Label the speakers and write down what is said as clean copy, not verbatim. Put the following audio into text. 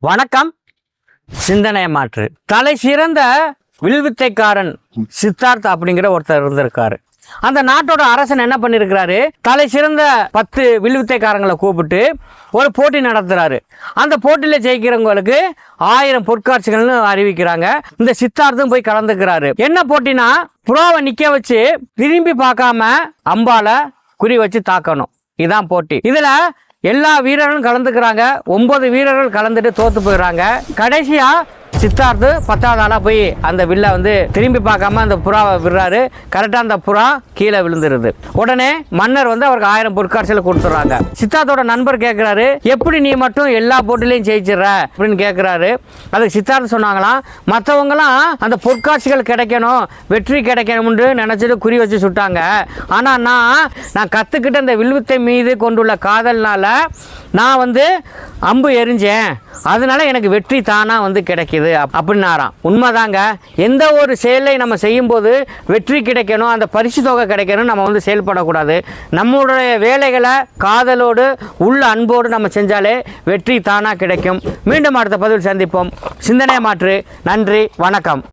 Speaker 1: வணக்கம். சிந்தனை மாற்று. தலை சிறந்த வில்வித்தைக்காரன் சித்தார்த் அப்படிங்கிற ஒருத்தர் இருந்திருக்காரு. அந்த நாட்டோட அரசன் என்ன பண்ணியிருக்கிறாரு, தலை சிறந்த 10 வில்வித்தைக்காரங்களை கூப்பிட்டு ஒரு போட்டி நடத்துறாரு. அந்த போட்டியில் ஜெயிக்கிறவங்களுக்கு 1000 பொற்காட்சிகள்னு அறிவிக்கிறாங்க. இந்த சித்தார்த்தும் போய் கலந்துக்கிறாரு. என்ன போட்டினா, புறாவை நிக்க வச்சு திரும்பி பார்க்காம அம்பால குறி வச்சு தாக்கணும். இதான் போட்டி. இதுல எல்லா வீரர்களும் கலந்துக்கிறாங்க. 9 வீரர்கள் கலந்துட்டு தோத்து போயிடுறாங்க. கடைசியா சித்தார்த்து 10வது ஆளா போய் அந்த வில்லை திரும்பி பார்க்காம அந்த புறாவை விடுறாரு. கரெக்டா அந்த புறா கீழே விழுந்துருது. உடனே மன்னர் அவருக்கு 1000 பொற்காட்சிகளை கொடுத்துறாங்க. சித்தார்த்தோட நண்பர் கேட்கிறாரு, எப்படி நீ மட்டும் எல்லா போட்டிலையும் ஜெயிச்சிடற அப்படின்னு கேட்கிறாரு. அதுக்கு சித்தார்த்து சொன்னாங்களாம், மற்றவங்களாம் அந்த பொற்காட்சிகள் கிடைக்கணும், வெற்றி கிடைக்கணும்னு நினைச்சிட்டு குறி வச்சு சுட்டாங்க. ஆனா நான் கத்துக்கிட்ட இந்த வில்வித்தை மீது கொண்டுள்ள காதல்னால நான் அம்பு எரிஞ்சேன், அதனால எனக்கு வெற்றி தானா கிடைக்குது அப்படின்னாராம். உண்மைதாங்க. எந்த ஒரு செயலை நம்ம செய்யும் போது வெற்றி கிடைக்கணும், அந்த பரிசு தொகை கிடைக்கணும், நம்ம செயல்படக்கூடாது. நம்மளுடைய வேலைகளை காதலோடு உள்ள அன்போடு நம்ம செஞ்சாலே வெற்றி தானா கிடைக்கும். மீண்டும் அடுத்த பதிவில் சந்திப்போம். சிந்தனை மாற்று. நன்றி, வணக்கம்.